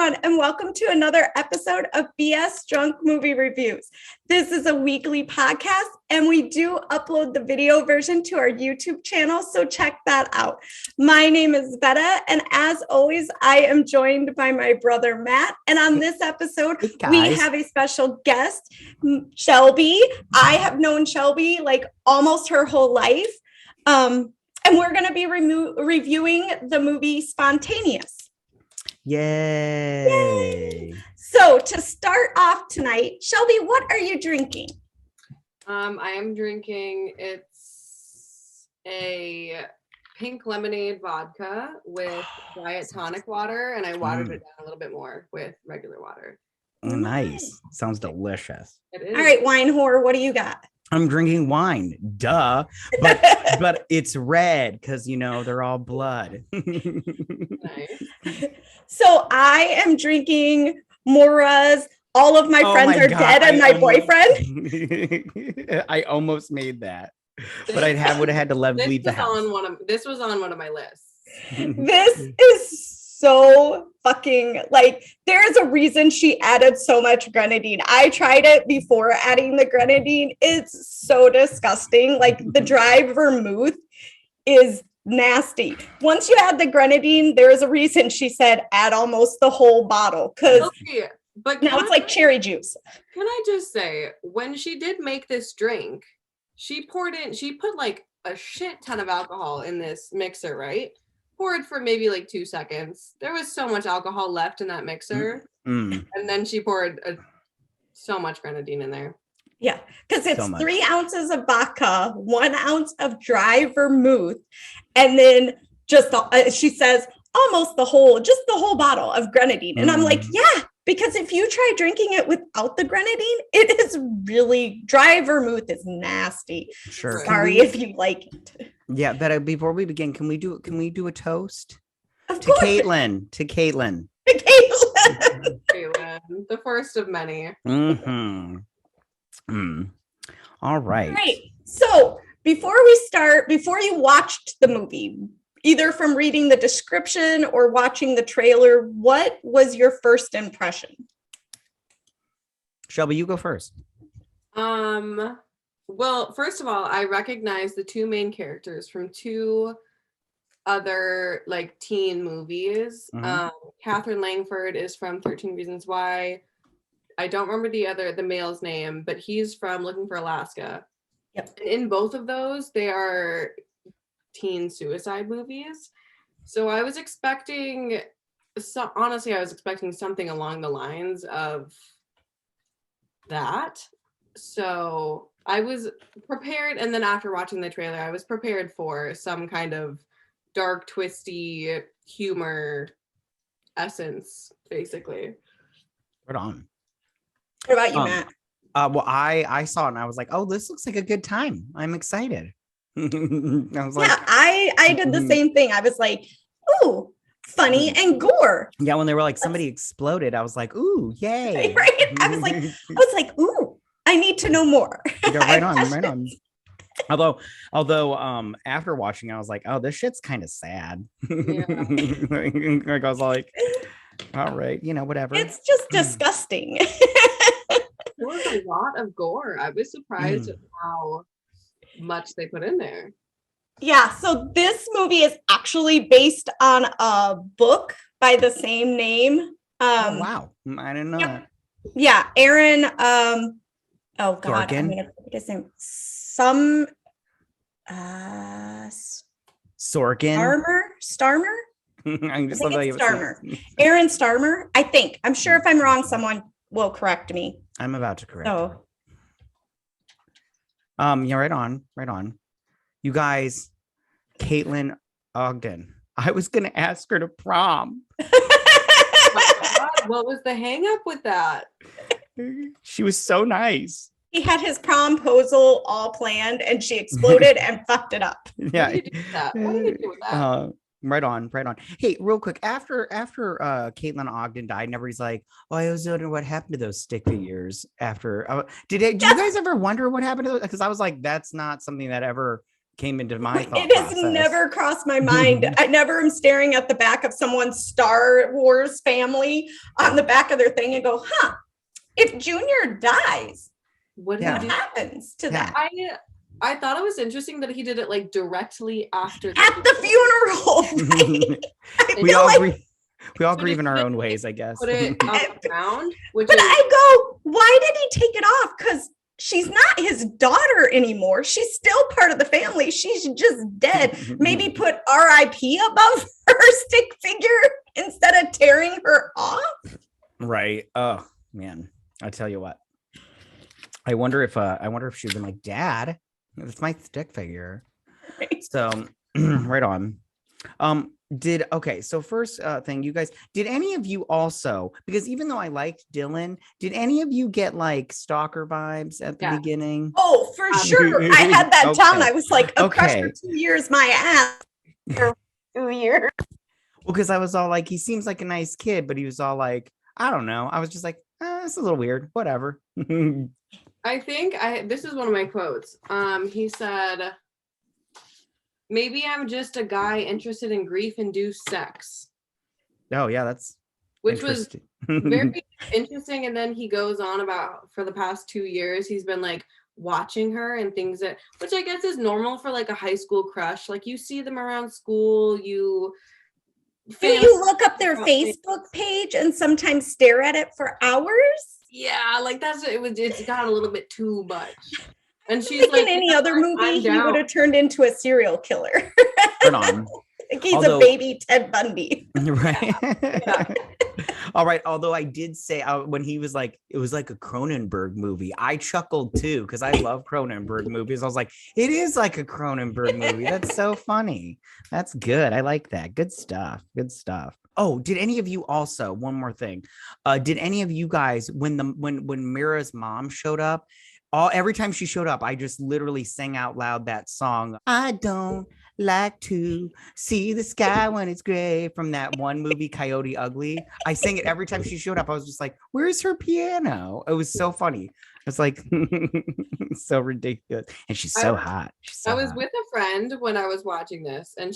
everyone, and welcome to another episode of BS Drunk Movie Reviews. This is a weekly podcast, and we do upload the video version to our YouTube channel, so check that out. My name is Vetta, and as always, I am joined by my brother Matt. And on this episode, we have a special guest, Shelby. I have known Shelby like almost her whole life, and we're going to be reviewing the movie Spontaneous. Yay. So to start off tonight, Shelby, what are you drinking? I am drinking, it's a pink lemonade vodka with diet tonic water, and I watered it down a little bit more with regular water. Nice. Sounds delicious. It is. All right, wine whore, what do you got? I'm drinking wine, duh, but it's red because, you know, they're all blood. Nice. So I am drinking Mora's All of My Friends Are Dead and My Boyfriend. I almost made that, but would have had to leave the house. This was on one of my lists. This is so fucking, like, there's a reason she added so much grenadine. I tried it before adding the grenadine. It's so disgusting. Like, the dry vermouth is nasty. Once you add the grenadine, there's a reason she said add almost the whole bottle, because but now it's like cherry juice. Can I just say, when she did make this drink, she put like a shit ton of alcohol in this mixer, right? Poured for maybe like 2 seconds. There was so much alcohol left in that mixer. And then she poured so much grenadine in there. Yeah, because it's 3 ounces of vodka, 1 ounce of dry vermouth, and then just, she says, almost the whole bottle of grenadine. And I'm like, yeah, because if you try drinking it without the grenadine, it is really, dry vermouth is nasty. Sure. Sorry if you like it. Yeah, but before we begin, can we do a toast? Of to course. Caitlin. To Caitlin. Caitlin, the first of many. All right. Right. So before you watched the movie, either from reading the description or watching the trailer, what was your first impression? Shelby, you go first. Well, first of all, I recognize the 2 main characters from 2 other like teen movies. Catherine Langford is from 13 Reasons Why. I don't remember the male's name, but he's from Looking for Alaska. Yep. And in both of those, they are teen suicide movies. So I was expecting something along the lines of that. So I was prepared, and then after watching the trailer, I was prepared for some kind of dark, twisty humor essence, basically. Right on. What about you, Matt? Well, I saw it and I was like, oh, this looks like a good time. I'm excited. I was like, yeah, I did the same thing. I was like, ooh, funny and gore. Yeah, when they were like, somebody exploded, I was like, ooh, yay. Right? I was like, ooh, I need to know more. Yeah, right on. Although, after watching, I was like, oh, this shit's kind of sad. Yeah. Like, I was like, all right, you know, whatever. It's just disgusting. There was a lot of gore. I was surprised at how much they put in there. Yeah, so this movie is actually based on a book by the same name. Oh, wow. I didn't know that. Yeah, Aaron, oh God, Sorkin? I'm gonna put his name. Sorkin? Starmer? I'm just Starmer. Aaron Starmer, I think. I'm sure if I'm wrong, someone will correct me. I'm about to correct. So, yeah, right on. You guys, Caitlin Ogden. I was gonna ask her to prom. What was the hang up with that? She was so nice. he had his promposal all planned and she exploded and fucked it up. Yeah. What did you do with that? Right on. Hey, real quick, after Caitlin Ogden died, and everybody's like, "Oh, I was wondering what happened to those stick figures." After, did you guys ever wonder what happened to those? Because I was like, that's not something that ever came into my thought It has process. never crossed my mind. I never am staring at the back of someone's Star Wars family on the back of their thing and go, huh, if Junior dies, What Yeah. he what do? happens to Yeah. that? I thought it was interesting that he did it like directly after At the funeral, right? I we feel all like, grieve. We all So grieve in just our put own it- ways, I guess. put it on the ground, which but is I go, why did he take it off? Because she's not his daughter anymore. She's still part of the family. She's just dead. Maybe put RIP above her stick figure instead of tearing her off. Right. Oh man, I tell you what. I wonder if she'd been like, Dad, it's my stick figure. Right. So right on. So first thing, you guys, did any of you also, because even though I liked Dylan, did any of you get like stalker vibes at the Yeah. beginning? Oh, for sure. I had that down. Okay. I was like, a crush Okay. for 2 years, my ass. For 2 years. Well, because I was all like, he seems like a nice kid, but he was all like, I don't know. I was just like, it's a little weird. Whatever. I think this is one of my quotes. He said, maybe I'm just a guy interested in grief-induced sex, Oh yeah, that's which was interesting. very interesting. And then he goes on about for the past 2 years, he's been like watching her and things which I guess is normal for like a high school crush. Like you see them around school, Do you look up their about things. Facebook page and sometimes stare at it for hours? Yeah, like it's got a little bit too much. And she's Like like, in any "You know other what? movie, I'm he down." would have turned into a serial killer. Turn on. Like he's Although- a baby Ted Bundy. Right. Yeah. All right. Although I did say when he was like, it was like a Cronenberg movie, I chuckled too because I love Cronenberg movies. I was like, it is like a Cronenberg movie. That's so funny. That's good. I like that. Good stuff. Good stuff. Oh, did any of you also, one more thing, did any of you guys, when Mira's mom showed up, every time she showed up, I just literally sang out loud that song, I don't like to see the sky when it's gray, from that one movie, Coyote Ugly. I sang it every time she showed up. I was just like, where's her piano? It was so funny. It's like so ridiculous. And she's so hot. I was with a friend when I was watching this, and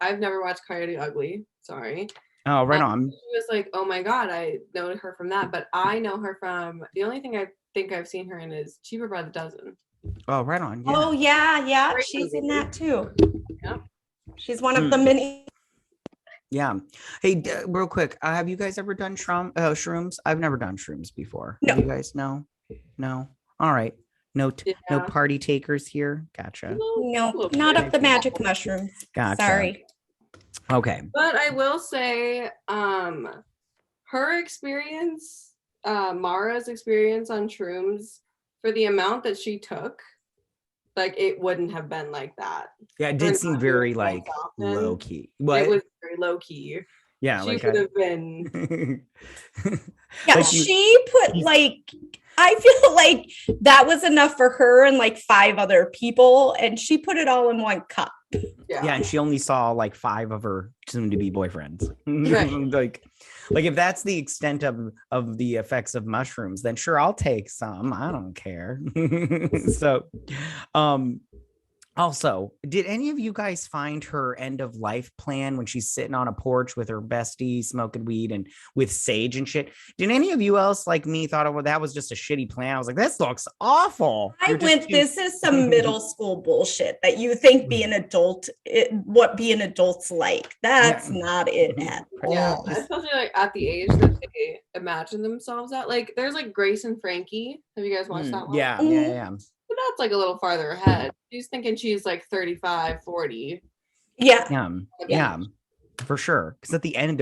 I've never watched Coyote Ugly. Sorry. Oh, right on. She was like, oh my God, I know her from that. But I know her from the only thing I think I've seen her in is Cheaper by the Dozen. Oh, right on. Yeah. Oh yeah, Great she's in movie. that too. Yeah. She's one of the many. Yeah. Hey, real quick, have you guys ever done shrooms? I've never done shrooms before. No. You guys know? No. All right. No Yeah. party takers here. Gotcha. No, not of the magic mushrooms. Gotcha. Sorry. Okay. But I will say, her experience, Mara's experience on shrooms, for the amount that she took, like it wouldn't have been like that. Yeah, it Her did not seem doing very it like as often. low key. What? It was very low key. Yeah, She like would have been. Yeah, Like you- she put like, I feel like that was enough for her and like 5 other people, and she put it all in one cup. Yeah. yeah, and she only saw like 5 of her soon-to-be boyfriends. Right. like if that's the extent of the effects of mushrooms, then sure, I'll take some. I don't care. So, also, did any of you guys find her end of life plan when she's sitting on a porch with her bestie smoking weed and with sage and shit? Did any of you else like me thought, well, that was just a shitty plan? I was like, this looks awful. This is some middle school bullshit that you think being adult, what being adults like. That's not it at Yeah, all. especially like at the age that they imagine themselves at. Like, there's like Grace and Frankie. Have you guys watched that one? Yeah. But that's like a little farther ahead. She's thinking she's like 35, 40. Yeah. Yeah, for sure. Because at the end,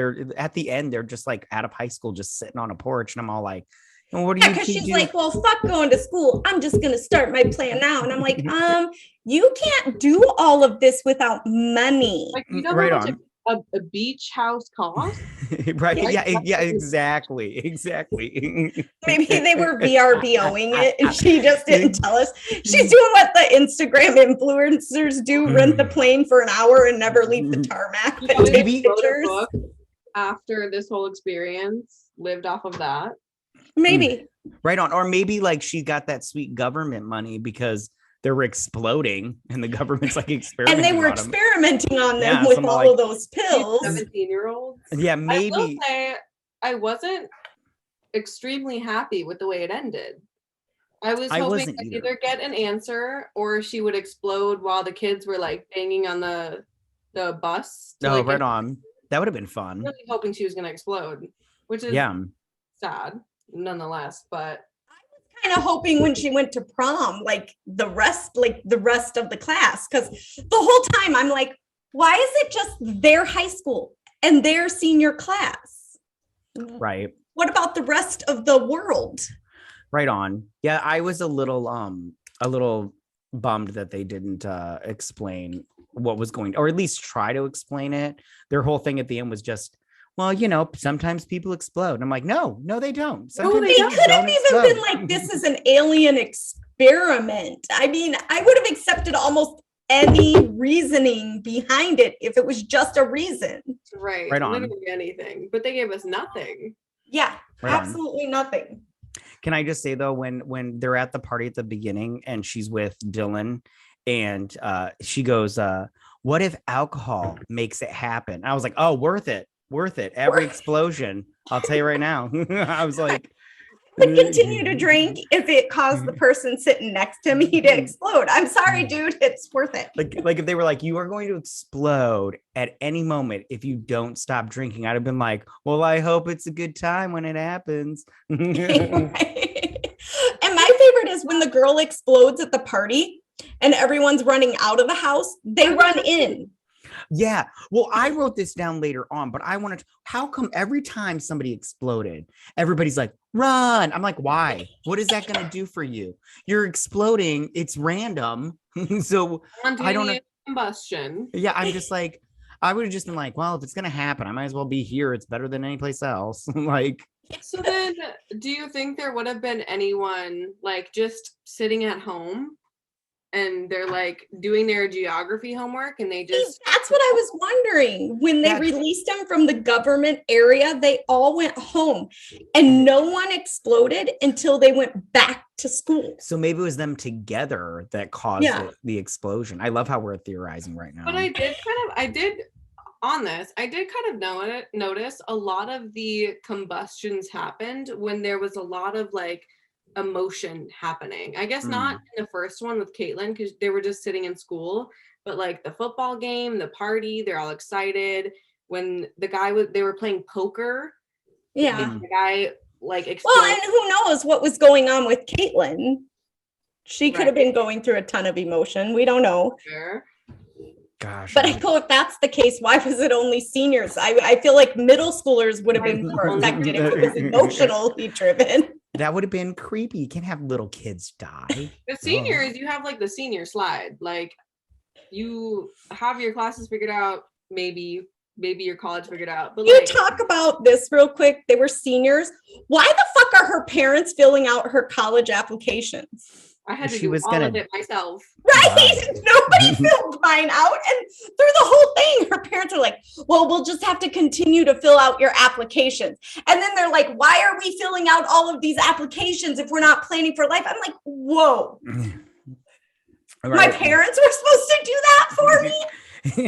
they're just like out of high school, just sitting on a porch, and I'm all like, well, what do you? Because she's like, well, fuck going to school. I'm just gonna start my plan now. And I'm like, you can't do all of this without money. Like, you know Right how much on. a beach house costs? Right? Yeah, Yeah, exactly. Maybe they were VRBOing it and she just didn't tell us. She's doing what the Instagram influencers do, rent the plane for an hour and never leave the tarmac. She But probably take Maybe- wrote a pictures. book after this whole experience, lived off of that. Maybe. Right on. Or maybe like she got that sweet government money because they were exploding and the government's like experimenting And they were on them. experimenting on them Yeah, with some, all like, of those pills. 17-year-olds. Yeah, I will maybe. say I wasn't extremely happy with the way it ended. I was I hoping wasn't I'd either. either get an answer or she would explode while the kids were like banging on the bus. To, Oh, like, right on. That would have been fun. really hoping she was gonna explode, which is Yeah. sad nonetheless. But Kind of hoping when she went to prom, like the rest of the class, because the whole time I'm like, why is it just their high school and their senior class? Right. What about the rest of the world? Right on. Yeah, I was a little bummed that they didn't explain what was going, or at least try to explain it. Their whole thing at the end was just, well, you know, sometimes people explode. I'm like, no, they don't. Sometimes They people could have don't even explode. been like, this is an alien experiment. I mean, I would have accepted almost any reasoning behind it if it was just a reason. right Right on. literally anything, but they gave us nothing. Yeah, Right on. absolutely nothing. Can I just say though, when they're at the party at the beginning and she's with Dylan and she goes, what if alcohol makes it happen? I was like, oh, worth it. Every explosion. I'll tell you right now. I was like, Would continue to drink if it caused the person sitting next to me to explode. I'm sorry, dude, it's worth it. like if they were like, you are going to explode at any moment if you don't stop drinking, I'd have been like, well, I hope it's a good time when it happens. Right. And my favorite is when the girl explodes at the party and everyone's running out of the house, they run in. Yeah. Well, I wrote this down later on, but I wanted to, how come every time somebody exploded, everybody's like, run? I'm like, why? What is that going to do for you? You're exploding. It's random. So I don't know. Combustion. Yeah. I'm just like, I would have just been like, well, if it's going to happen, I might as well be here. It's better than any place else. Like, So then do you think there would have been anyone like just sitting at home and they're like doing their geography homework and they just That's what I was wondering. When they released them from the government area, they all went home and no one exploded until they went back to school. so maybe it was them together that caused the explosion. I love how we're theorizing right now. But I did kind of notice a lot of the combustions happened when there was a lot of like emotion happening. I guess not in the first one with Caitlin because they were just sitting in school, but like the football game, the party, they're all excited. When they were playing poker. Yeah. The guy like exploded. Well, and who knows what was going on with Caitlin? She could have been going through a ton of emotion. We don't know. Sure. Gosh. But I go, if that's the case, why was it only seniors? I feel like middle schoolers would have been more affected if it was emotionally driven. That would have been creepy. You can't have little kids die. The seniors, you have like the senior slide. Like you have your classes figured out, maybe your college figured out. But You like, talk about this real quick. They were seniors. Why the fuck are her parents filling out her college applications? I had to She do was all gonna- of it myself. Right? Nobody filled mine out. And through the whole thing, her parents are like, well, we'll just have to continue to fill out your applications. And then they're like, why are we filling out all of these applications if we're not planning for life? I'm like, whoa. My parents were supposed to do that for me?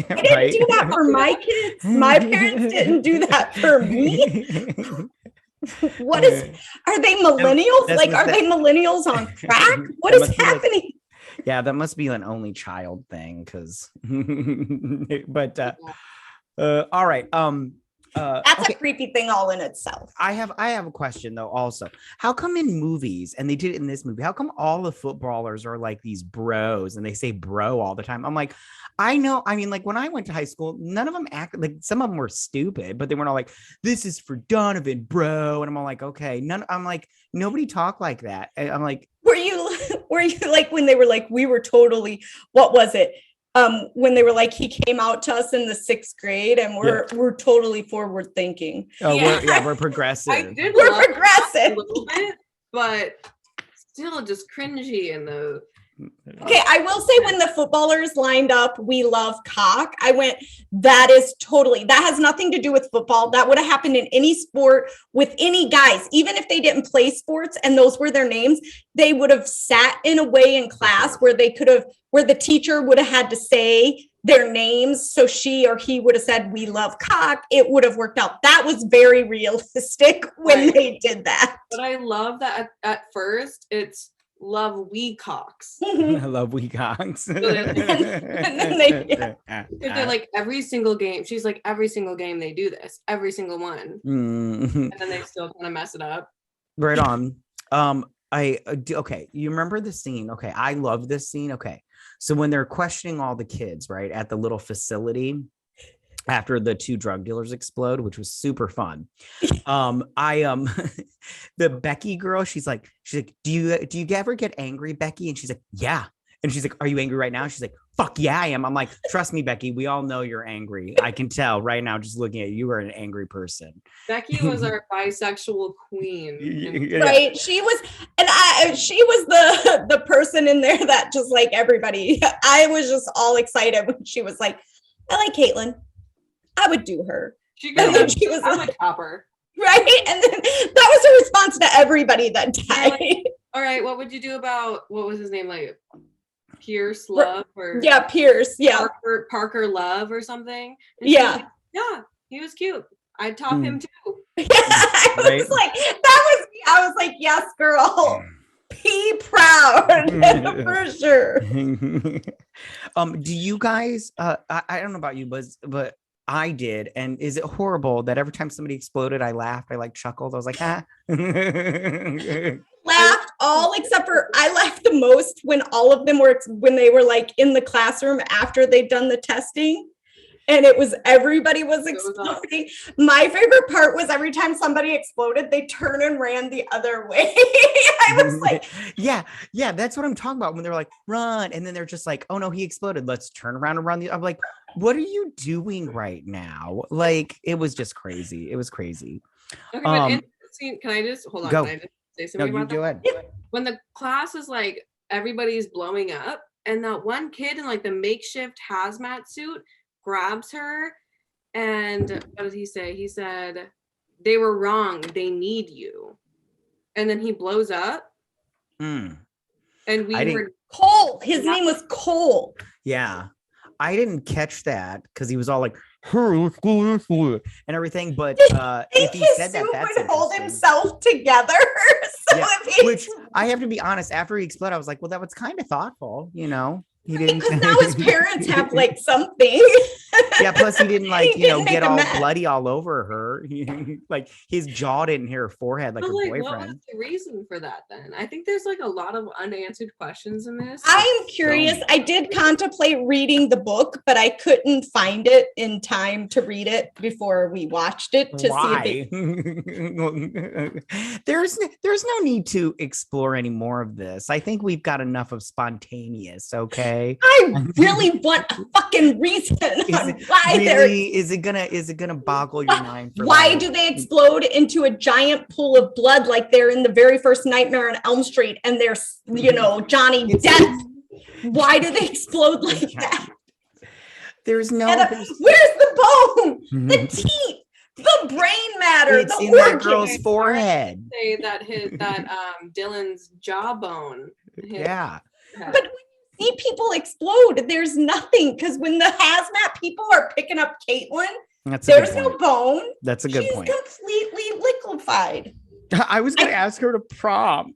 I didn't do that for my kids. My parents didn't do that for me. What are they millennials? Are they millennials on crack? What is happening? Yeah, that must be an only child thing because but all right. That's a creepy thing all in itself. I have a question though also. How come in movies, and they did it in this movie, how come all the footballers are like these bros and they say bro all the time? I'm like, I know, I mean, like when I went to high school, none of them acted like, some of them were stupid, but they weren't all like, this is for Donovan, bro. And I'm all like, okay, I'm like, nobody talk like that. I'm like, were you like when they were like, we were totally, what was it? When they were like, he came out to us in the 6th grade and we're totally forward thinking. Oh, we're progressive. We're progressive a little bit, but still just cringy in the Okay, I will say when the footballers lined up, we love cock. I went, that has nothing to do with football. That would have happened in any sport with any guys, even if they didn't play sports and those were their names, they would have sat in a way in class where the teacher would have had to say their names. So she or he would have said, we love cock. It would have worked out. That was very realistic when they did that. But I love that at first it's love we cocks. I love we cocks. And then they're like every single game. She's like every single game they do this, every single one, and then they still kind of mess it up. Right on. Okay, you remember the scene? Okay, I love this scene. Okay, so when they're questioning all the kids, right, at the little facility after the 2 drug dealers explode, which was super fun. The Becky girl, she's like, do you ever get angry, Becky? And she's like, yeah. And she's like, are you angry right now? She's like, fuck yeah, I am. I'm like, trust me, Becky, we all know you're angry. I can tell right now, just looking at you, you are an angry person. Becky was our bisexual queen. Right. She was the person in there that just like everybody, I was just all excited when she was like, I like Caitlin. I would do her. She was like, copper. Right. And then that was her response to everybody that died. Like, all right, what would you do about, what was his name? Like Pierce Love or Pierce. Yeah. Parker Love or something. And yeah. Like, yeah, he was cute. I'd top him too. Yeah, I was like, yes, girl. Be proud for sure. Do you guys I don't know about you, but I did, and is it horrible that every time somebody exploded I laughed, I like chuckled, I was like, ah. Laughed all except for I laughed the most when all of them when they were like in the classroom after they'd done the testing. And everybody was exploding. My favorite part was every time somebody exploded, they turned and ran the other way. I was like, yeah, that's what I'm talking about when they're like, run. And then they're just like, oh no, he exploded. Let's turn around and run. I'm like, what are you doing right now? Like, it was just crazy. It was crazy. Okay, but in the scene, can I just hold on? Go. Can I just say something about go that? ahead. When the class is like, everybody's blowing up, and that one kid in like the makeshift hazmat suit grabs her, and what did he say? He said, they were wrong, they need you. And then he blows up. And we heard Cole. His name was Cole. Yeah. I didn't catch that because he was all like, and everything, but if he said that, that's would hold himself together. So which I have to be honest, after he exploded, I was like, well, that was kind of thoughtful, you know. He didn't, because now his parents have like something. Yeah, plus he didn't like, you know, get all bloody all over her. Like his jaw didn't hit her forehead like her boyfriend. What was the reason for that then? I think there's like a lot of unanswered questions in this. I am curious. I did contemplate reading the book, but I couldn't find it in time to read it before we watched it to see if there's no need to explore any more of this. I think we've got enough of spontaneous, okay? I really want a fucking reason on why really, is it gonna boggle your mind for why do they explode into a giant pool of blood like they're in the very first Nightmare on Elm Street and there's, you know, Johnny Depp? Why do they explode like that? There's no where's the bone, the teeth, the brain matter, it's the in that girl's forehead. Say that Dylan's jawbone. Yeah. But see people explode, there's nothing, because when the hazmat people are picking up Caitlin, there's no bone. That's a good point. She's completely liquefied. I was gonna ask her to prom.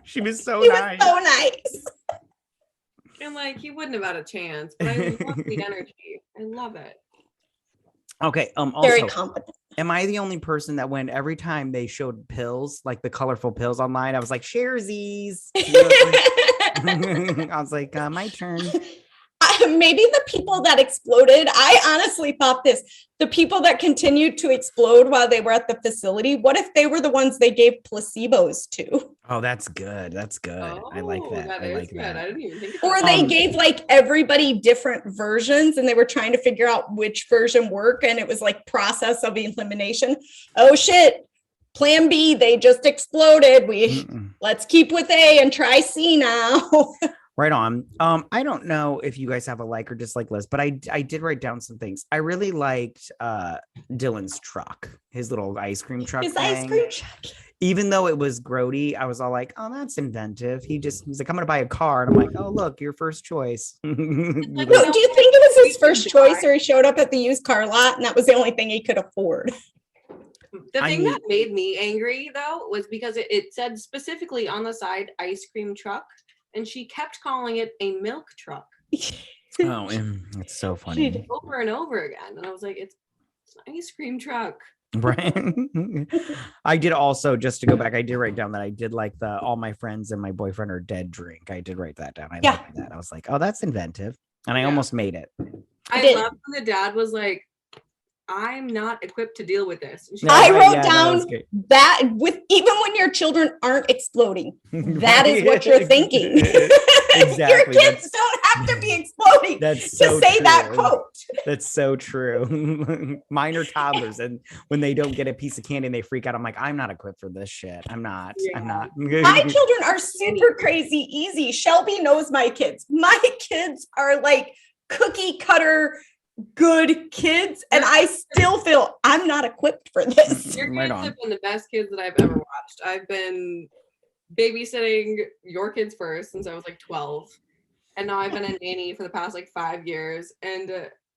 She was so nice. So nice. And like he wouldn't have had a chance, but I love the energy. I love it. Okay. Also, very competent. Am I the only person that when every time they showed pills, like the colorful pills online, I was like, sharesies. I was like, my turn. Maybe the people that exploded, I honestly thought the people that continued to explode while they were at the facility, what if they were the ones they gave placebos to? Oh, that's good. That's good. I like that. I like that. I didn't even think or they gave like everybody different versions and they were trying to figure out which version worked. And it was like process of elimination. Oh shit. plan B, they just exploded. Let's keep with A and try C now. Right on. I don't know if you guys have a like or dislike list, but I did write down some things. I really liked Dylan's truck, his little ice cream truck. Ice cream truck. Even though it was grody, I was all like, oh, that's inventive. He's like, I'm gonna buy a car. And I'm like, oh, look, your first choice. Do you think it was his first choice, or he showed up at the used car lot and that was the only thing he could afford? The thing that made me angry, though, was because it said specifically on the side, ice cream truck. And she kept calling it a milk truck. Oh, it's so funny. Over and over again. And I was like, it's an ice cream truck. Right. I did also, just to go back, I did write down that I did like the all my friends and my boyfriend are dead drink. I did write that down. I liked that. I was like, oh, that's inventive. And I almost made it. I love when the dad was like, I'm not equipped to deal with this. I wrote down that with even when your children aren't exploding, that is what you're thinking. Exactly. Your kids don't have to be exploding to say that quote. That's so true. Mine are toddlers, and when they don't get a piece of candy and they freak out, I'm like, I'm not equipped for this shit. I'm not. My children are super crazy easy. Shelby knows my kids. My kids are like cookie cutter good kids, and I still feel I'm not equipped for this. Your kids have been the best kids that I've ever watched. I've been babysitting your kids first since I was like 12, and now I've been a nanny for the past like 5 years, and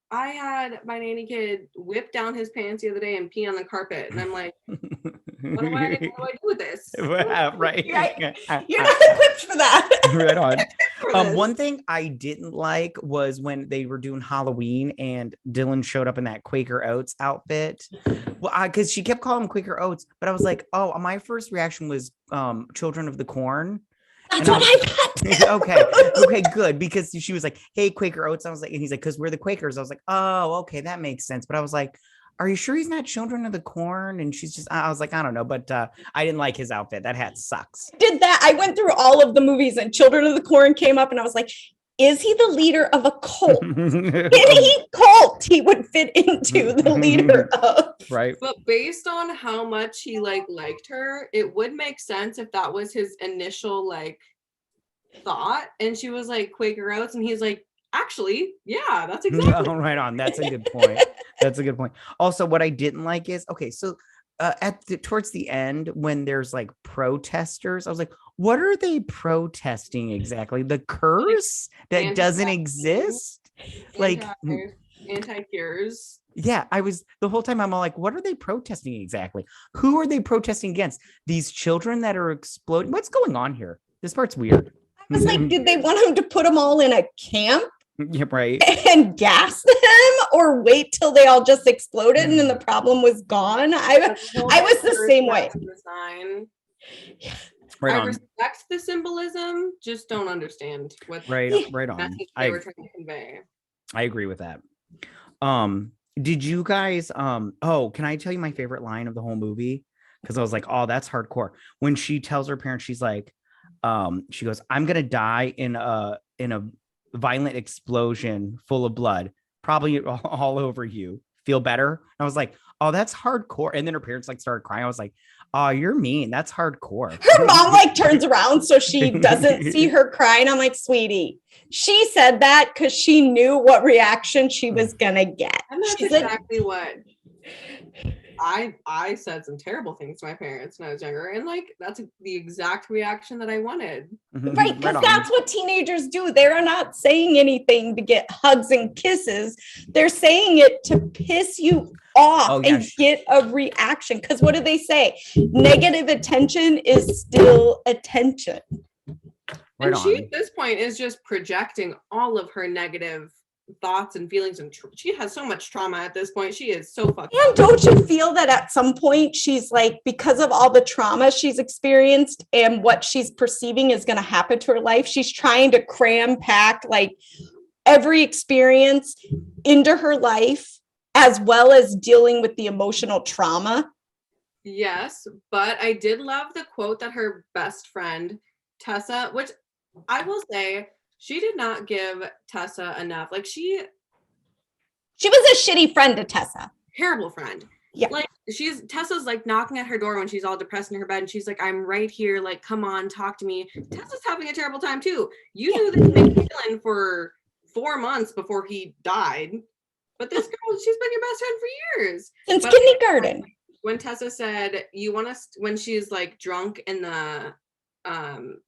I had my nanny kid whip down his pants the other day and pee on the carpet, and I'm like, what do I do with this? Right. You're not equipped for that. Right on. One thing I didn't like was when they were doing Halloween and Dylan showed up in that Quaker Oats outfit. Well, because she kept calling him Quaker Oats, but I was like, oh, my first reaction was Children of the Corn. That's what I thought. Okay, good. Because she was like, hey, Quaker Oats. I was like, and he's like, because we're the Quakers. I was like, oh, okay, that makes sense. But I was like, are you sure he's not Children of the Corn? And she's just, I was like, I don't know. But I didn't like his outfit. That hat sucks. Did that. I went through all of the movies and Children of the Corn came up and I was like, is he the leader of a cult? Any cult he would fit into the leader of. Right. But based on how much he liked her, it would make sense if that was his initial thought. And she was like Quaker Oats, and he's like, actually, yeah, that's exactly. Oh, right on. That's a good point. That's a good point. Also, what I didn't like is, okay, so towards the end, when there's like protesters, I was like, what are they protesting exactly? The curse that doesn't exist? Like anti-cures. Yeah, the whole time I'm all like, what are they protesting exactly? Who are they protesting against? These children that are exploding? What's going on here? This part's weird. I was like, did they want him to put them all in a camp? Yeah, right. And gas them, or wait till they all just exploded and then the problem was gone? I was the same way. Right I on. respect the symbolism, just don't understand what right on. They were trying to convey. I agree with that. Did you guys can I tell you my favorite line of the whole movie? Because I was like, oh, that's hardcore. When she tells her parents, she's like, she goes, I'm gonna die in a violent explosion full of blood, probably all over you. Feel better? And I was like, oh, that's hardcore. And then her parents started crying. I was like, oh, you're mean. That's hardcore. Her mom turns around so she doesn't see her crying. I'm like, sweetie, she said that because she knew what reaction she was gonna get. And that's exactly what I said. Some terrible things to my parents when I was younger, and that's the exact reaction that I wanted. Right, because that's what teenagers do. They're not saying anything to get hugs and kisses. They're saying it to piss you off and get a reaction. Because what do they say? Negative attention is still attention. And she at this point is just projecting all of her negative thoughts and feelings, and she has so much trauma at this point. She is so fucked up. And don't you feel that at some point she's like, because of all the trauma she's experienced and what she's perceiving is going to happen to her life, she's trying to pack every experience into her life, as well as dealing with the emotional trauma? Yes, but I did love the quote that her best friend Tessa, which I will say, she did not give Tessa enough. She was a shitty friend to Tessa. Terrible friend. Yeah. Like Tessa's like knocking at her door when she's all depressed in her bed, and she's like, I'm right here, like, come on, talk to me. Tessa's having a terrible time too. You knew this villain for 4 months before he died. But this girl, she's been your best friend for years. Since kindergarten. When Tessa said, you want us, when she's like drunk in the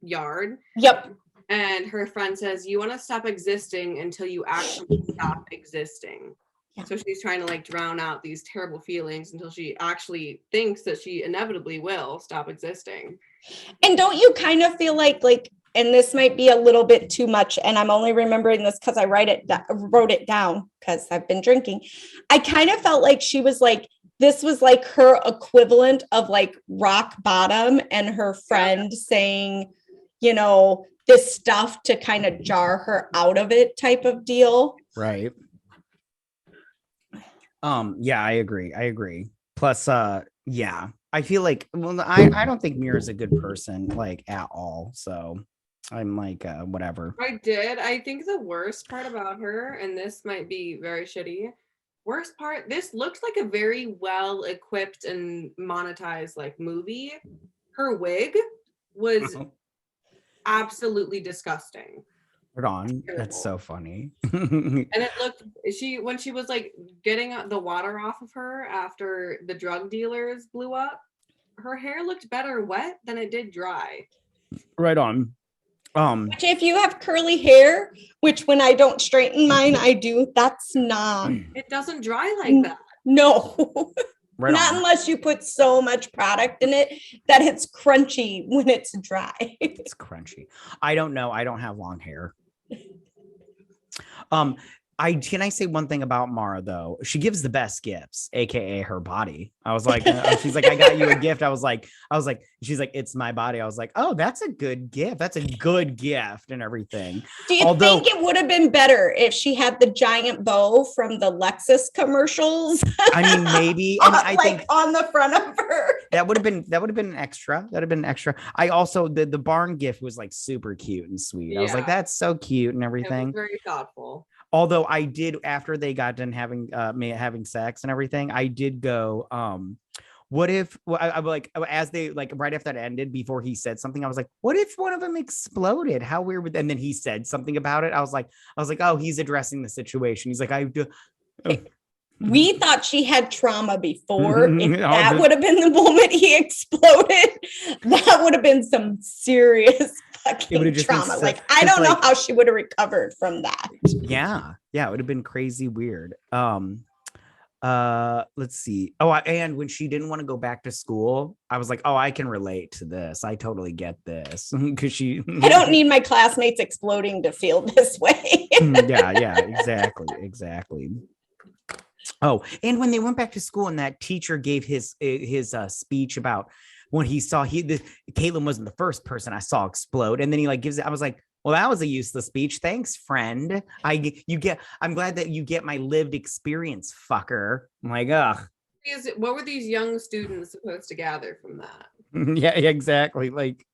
yard. Yep. And her friend says, you want to stop existing until you actually stop existing. Yeah. So she's trying to like drown out these terrible feelings until she actually thinks that she inevitably will stop existing. And don't you kind of feel like, and this might be a little bit too much, and I'm only remembering this because I wrote it down because I've been drinking. I kind of felt like she was like, this was like her equivalent of like rock bottom, and her friend saying, you know, this stuff to kind of jar her out of it type of deal. Right. Yeah, I agree. Plus, yeah, I feel like, well, I don't think Mira's a good person, like, at all. So I'm like, whatever. I think the worst part about her, and this might be very shitty, worst part, this looks like a very well equipped and monetized like movie. Her wig was absolutely disgusting. Hold on, that's so funny. And it looked, when she was like getting the water off of her after the drug dealers blew up, her hair looked better wet than it did dry. Right on. Which if you have curly hair, which when I don't straighten mine, I do, that's not. It doesn't dry like that. No. Right not on. unless you put so much product in it that it's crunchy when it's dry. It's crunchy. I don't know. I don't have long hair. Can I say one thing about Mara though? She gives the best gifts, aka her body. I was like, she's like, I got you a gift. I was like, she's like, it's my body. I was like, oh, that's a good gift. That's a good gift and everything. Do you think it would have been better if she had the giant bow from the Lexus commercials? I mean, maybe. And I think on the front of her. That would have been extra. That'd have been extra. I also the barn gift was like super cute and sweet. I was like, that's so cute and everything. It was very thoughtful. Although I did, after they got done having sex and everything, I did go, what if, I like, as they, like, right after that ended, before he said something, I was like, what if one of them exploded? How weird would, and then he said something about it. I was like, oh, he's addressing the situation. He's like, I do. We thought she had trauma before. If that would have been the moment he exploded, that would have been some serious fucking trauma. Like, I don't know how she would have recovered from that. Yeah. Yeah. It would have been crazy weird. Let's see. Oh, and when she didn't want to go back to school, I was like, oh, I can relate to this. I totally get this. Because I don't need my classmates exploding to feel this way. Yeah, exactly. Oh, and when they went back to school and that teacher gave his speech about when he saw Caitlin wasn't the first person I saw explode, and then he like gives it. I was like, well, that was a useless speech. Thanks, friend. I'm glad that you get my lived experience, fucker. I'm like, ugh. What were these young students supposed to gather from that? Yeah, exactly. Like,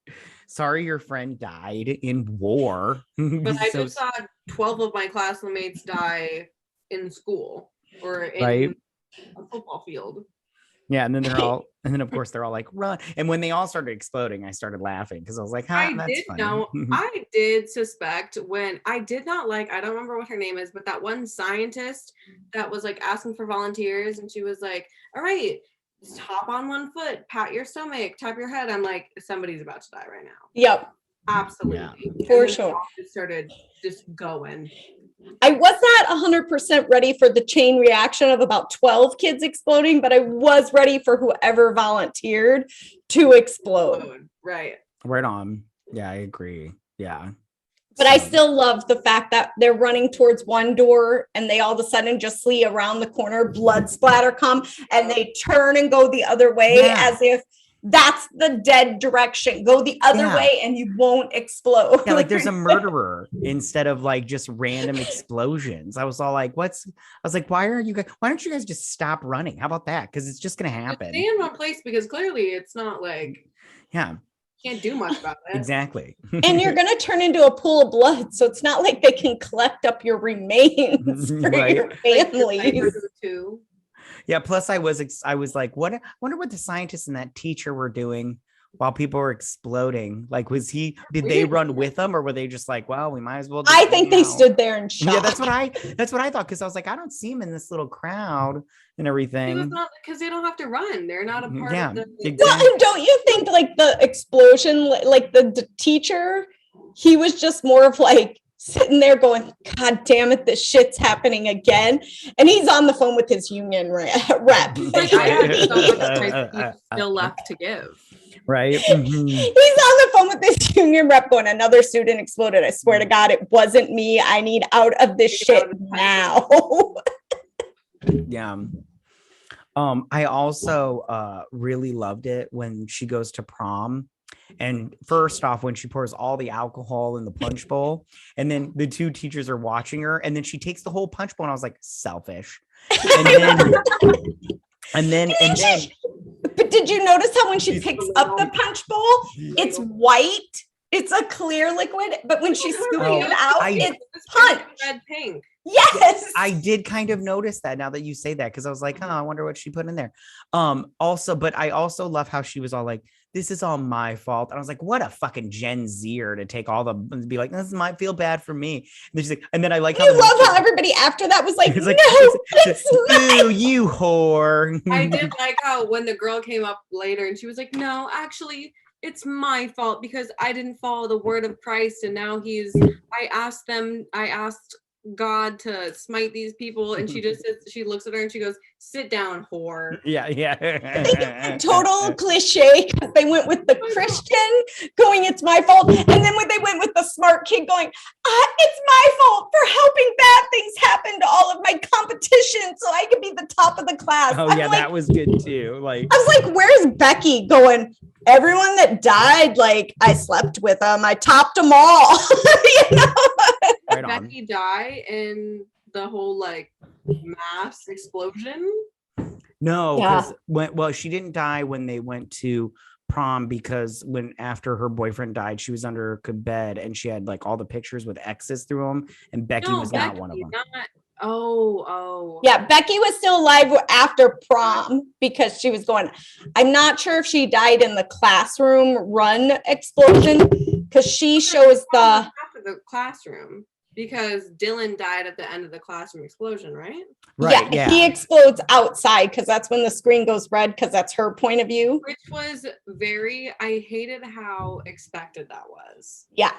sorry, your friend died in war. But I just saw 12 of my classmates die in school. Or in a football field. Yeah, and then of course they're all like, run. And when they all started exploding, I started laughing because I was like, that's funny. I did suspect I don't remember what her name is, but that one scientist that was like asking for volunteers, and she was like, all right, just hop on one foot, pat your stomach, tap your head. I'm like, somebody's about to die right now. Yep. Absolutely. Yeah. For sure. It started just going. I was not 100% ready for the chain reaction of about 12 kids exploding, but I was ready for whoever volunteered to explode. Right on. Yeah, I agree. Yeah. But I still love the fact that they're running towards one door and they all of a sudden just see around the corner blood splatter come and they turn and go the other way as if that's the dead direction. Go the other way and you won't explode. Yeah, like there's a murderer instead of like just random explosions. I was all like, why don't you guys just stop running? How about that? Because it's just gonna happen. Stay in one place because clearly it's not like can't do much about it. Exactly. And you're gonna turn into a pool of blood, so it's not like they can collect up your remains for your families. Yeah. Plus, I was like, what? I wonder what the scientists and that teacher were doing while people were exploding. Like, did they run with them, or were they just like, well, we might as well? I think they stood there in shock. Yeah, that's what I thought, because I was like, I don't see him in this little crowd and everything. Because they don't have to run. They're not a part of the. Exactly. Well, and don't you think like the explosion, like the teacher, he was just more of like sitting there going, God damn it, this shit's happening again. And he's on the phone with his union rep. Like, I have so much still left to give. Right. He's on the phone with this union rep going, another student exploded. I swear to God, it wasn't me. I need out of this shit now. Yeah. I also really loved it when she goes to prom. And first off, when she pours all the alcohol in the punch bowl, and then the two teachers are watching her, and then she takes the whole punch bowl, and I was like, selfish. And then but did you notice how when she picks up the punch bowl, it's white? It's a clear liquid, but when she's scooping it out, it's punch. Red pink. Yes. I did kind of notice that now that you say that, because I was like, oh, I wonder what she put in there. But I also love how she was all like, this is all my fault. And I was like, what a fucking Gen Zer to take all the and be like, this might feel bad for me. And then she's like, and then I like how everybody after that was like, no, it's not. You whore. I did like how when the girl came up later and she was like, no, actually, it's my fault because I didn't follow the word of Christ. And now I asked God to smite these people, and she just says, she looks at her and she goes, sit down, whore. Yeah. Total cliche, because they went with the Christian going, it's my fault, and then when they went with the smart kid going, it's my fault for helping bad things happen to all of my competition so I could be the top of the class. Oh yeah, that was good too. Like, I was like, where's Becky going? Everyone that died, like, I slept with them, I topped them all. You know? Right Did Becky die in the whole like mass explosion? No, because she didn't die when they went to prom, because after her boyfriend died, she was under a bed and she had like all the pictures with X's through them, and Becky was not one of them. Yeah, Becky was still alive after prom because she was going. I'm not sure if she died in the classroom run explosion, because she shows after the classroom, because Dylan died at the end of the classroom explosion, right? Right. Yeah, he explodes outside because that's when the screen goes red, because that's her point of view. Which was I hated how expected that was. Yeah.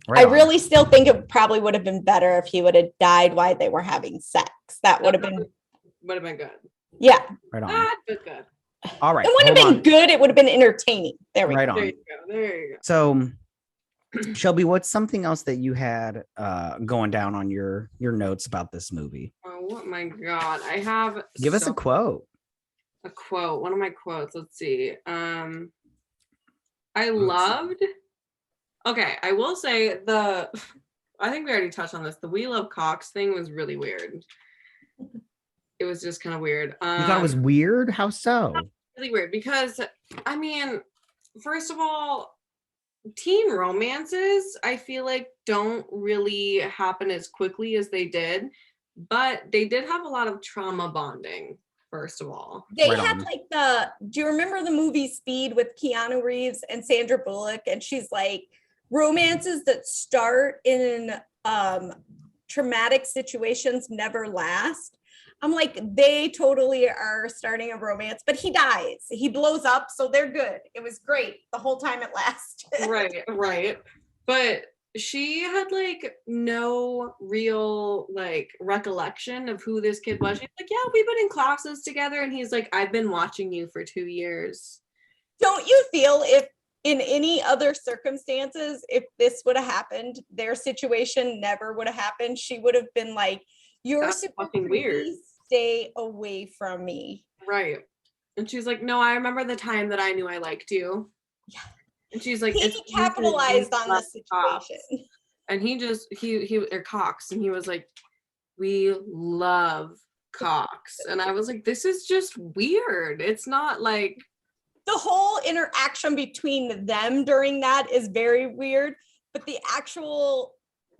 Right I really still think it probably would have been better if he would have died while they were having sex. That would have been good. Yeah. Right on. Bad, but good. All right. It wouldn't have been good. It would have been entertaining. There we go. There you go. So, Shelby, what's something else that you had going down on your notes about this movie? Oh my God. I have. Give us a quote. A quote. One of my quotes. Let's see. I loved. Okay, I will say I think we already touched on this. The We Love Cox thing was really weird. It was just kind of weird. You thought it was weird? How so? Really weird because, I mean, first of all, teen romances, I feel like don't really happen as quickly as they did, but they did have a lot of trauma bonding. First of all, they had like do you remember the movie Speed with Keanu Reeves and Sandra Bullock? And she's like, romances that start in traumatic situations never last. I'm like, they totally are starting a romance, but he dies. He blows up, so they're good. It was great the whole time it lasted. Right. But she had like no real like recollection of who this kid was. She's like, yeah, we've been in classes together. And he's like, I've been watching you for 2 years. Don't you feel if in any other circumstances, if this would have happened, their situation never would have happened? She would have been like, you're super fucking weird. Stay away from me. Right. And she's like, no, I remember the time that I knew I liked you. Yeah. And she's like, he capitalized on the situation. And he Cox, and he was like, we love Cox. And I was like, this is just weird. It's not like the whole interaction between them during that is very weird, but the actual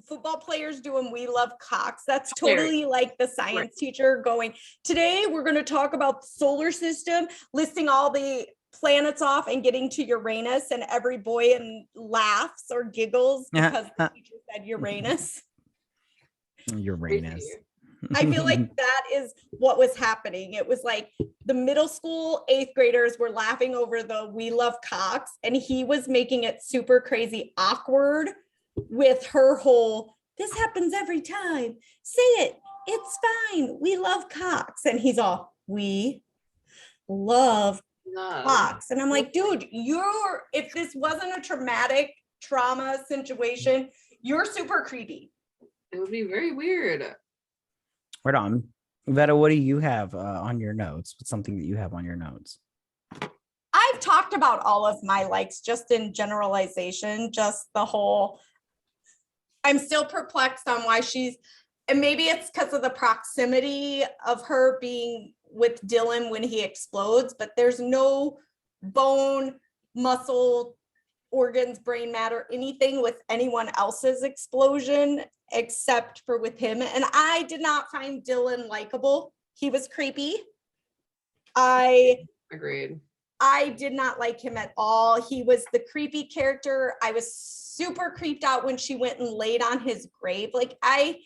football players doing "We Love Cox." That's totally like the science teacher going, today we're going to talk about the solar system, listing all the planets off and getting to Uranus, and every boy laughs or giggles because the teacher said Uranus. Uranus. I feel like that is what was happening. It was like the middle school 8th graders were laughing over the "We Love Cox," and he was making it super crazy awkward with her whole, this happens every time. Say it. It's fine. We love Cox. And he's all, we love Cox. And I'm like, dude, if this wasn't a traumatic trauma situation, you're super creepy. It would be very weird. Right on. Vetta, what do you have on your notes? What's something that you have on your notes? I've talked about all of my likes just in generalization, just the whole, I'm still perplexed on why and maybe it's because of the proximity of her being with Dylan when he explodes, but there's no bone, muscle, organs, brain matter, anything with anyone else's explosion except for with him. And I did not find Dylan likable. He was creepy. Agreed. I did not like him at all. He was the creepy character. I was super creeped out when she went and laid on his grave. Like I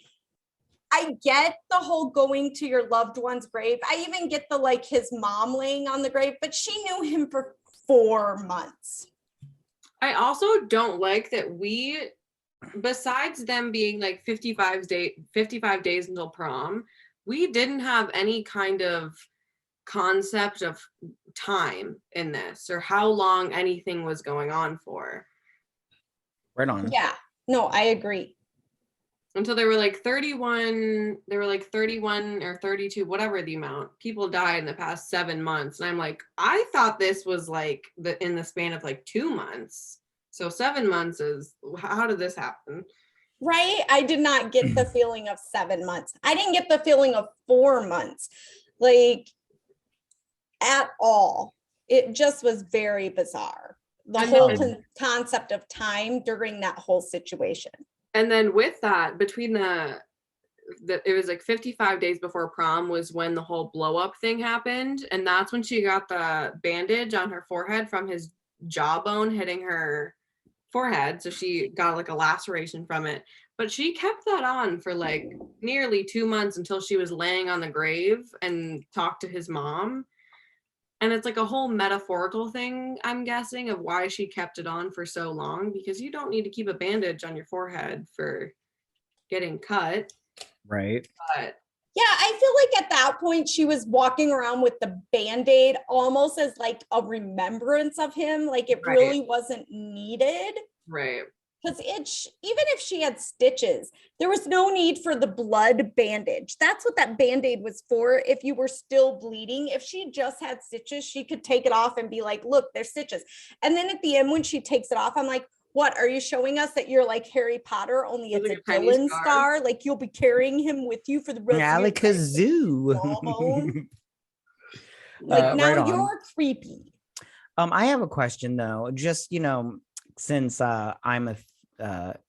get the whole going to your loved one's grave. I even get the like his mom laying on the grave, but she knew him for 4 months. I also don't like that besides them being like 55 days until prom, we didn't have any kind of concept of time in this or how long anything was going on for. Right on. Yeah, no, I agree. Until they were like 31 or 32, whatever the amount, people died in the past 7 months. And I'm like, I thought this was like in the span of like 2 months. So 7 months how did this happen? Right? I did not get the feeling of 7 months. I didn't get the feeling of 4 months, like at all. It just was very bizarre. The whole concept of time during that whole situation. And then with that, between it was like 55 days before prom was when the whole blow up thing happened. And that's when she got the bandage on her forehead from his jawbone hitting her forehead. So she got like a laceration from it. But she kept that on for like nearly 2 months until she was laying on the grave and talked to his mom. And it's like a whole metaphorical thing, I'm guessing, of why she kept it on for so long, because you don't need to keep a bandage on your forehead for getting cut. Right. But yeah, I feel like at that point she was walking around with the Band-Aid almost as like a remembrance of him. Like it really wasn't needed. Right. Because even if she had stitches, there was no need for the blood bandage. That's what that Band-Aid was for. If you were still bleeding, if she just had stitches, she could take it off and be like, look, there's stitches. And then at the end, when she takes it off, I'm like, what, are you showing us that you're like Harry Potter, only it's a Dylan scar? Like you'll be carrying him with you for the rest of your life. Like now you're creepy. I have a question though, just, since I'm a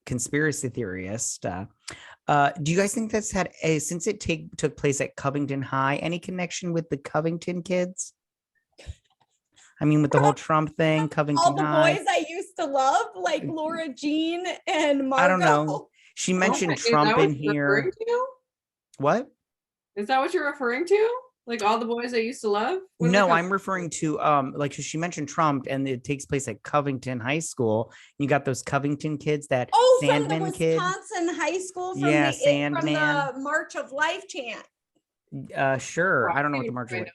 conspiracy theorist, do you guys think that's since it took place at Covington High, any connection with the Covington kids? I mean, with the whole Trump thing, Covington all the High. boys I used to love, like Laura Jean and Margot. I don't know. She mentioned Trump in here. What? Is that what you're referring to? Like all the boys I used to love? No, I'm referring to like she mentioned Trump, and it takes place at Covington High School. You got those Covington kids, that Sandman from the Wisconsin kid. High School, from Sandman. From the March of Life chant. Sure. I don't know what the March of Life.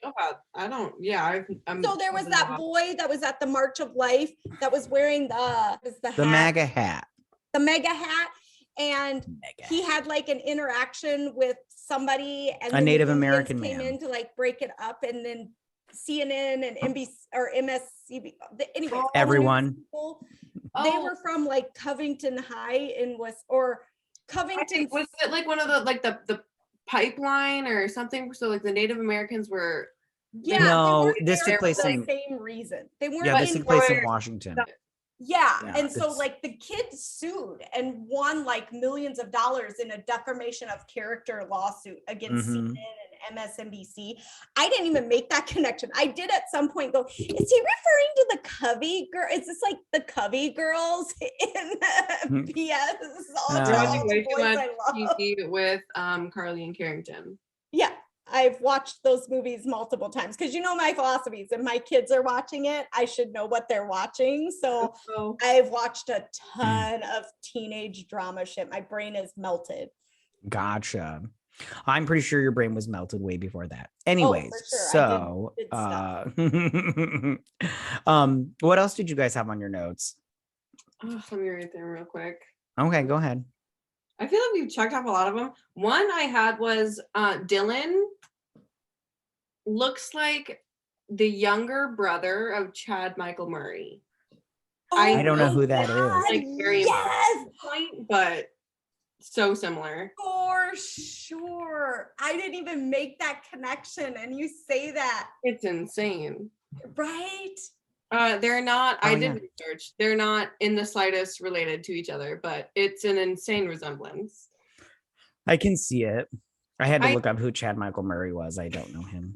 So there was that boy that was at the March of Life that was wearing the MAGA hat. The mega hat. And he had like an interaction with somebody, and a Native American came man in to like break it up, and then CNN and NBC or MSCB, anyway, everyone. They were from like Covington High or Covington. Was it like one of the pipeline or something? So like the Native Americans were. Yeah, no, this took place for the same reason. They weren't. Yeah, this took place in Washington. Yeah. Yeah, And so it's- like the kid sued and won like millions of dollars in a defamation of character lawsuit against Mhm. CNN and MSNBC. I didn't even make that connection. I did at some point go, is he referring to the Covey girl? Is this like the Covey girls in BS? All No. the Watching way too boys much I love. TV with Carly and Carrington. Yeah. I've watched those movies multiple times because you know my philosophies. If my kids are watching it, I should know what they're watching. So So I've watched a ton of teenage drama shit. My brain is melted. Gotcha. I'm pretty sure your brain was melted way before that. Anyways, for sure. I so did what else did you guys have on your notes? let me read them real quick. Okay, go ahead. I feel like we've checked off a lot of them. One I had was Dylan looks like the younger brother of Chad Michael Murray. I don't know who that God, is. Like very yes, point, but so similar. for sure. I didn't even make that connection, and you say that, It's insane. right? They're not, Oh, I yeah. did research. They're not in the slightest related to each other, but it's an insane resemblance. I can see it. I had to I- look up who Chad Michael Murray was. I don't know him.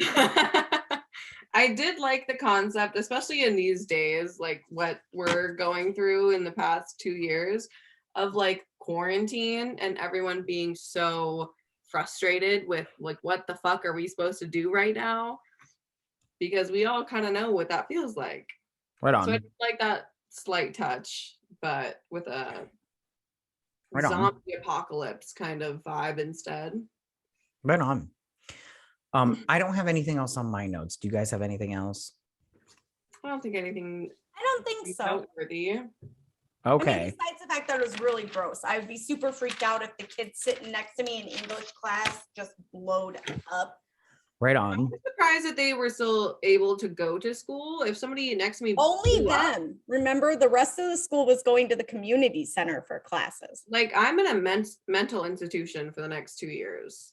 I did like the concept, especially in these days, like what we're going through in the past 2 years of like quarantine and everyone being so frustrated with like, what the fuck are we supposed to do right now? Because we all kind of know what that feels like. Right on. So I just like that slight touch, but with a Right on. zombie apocalypse kind of vibe instead. Right on. I don't have anything else on my notes. Do you guys have anything else? I don't think anything I don't think so. noteworthy. Okay. I mean, besides the fact that it was really gross, I would be super freaked out if the kid sitting next to me in English class just blowed up. Right I'm on. surprised that they were still able to go to school. If somebody next to me Only blew up, them. Remember, the rest of the school was going to the community center for classes. like I'm in a mental institution for the next 2 years.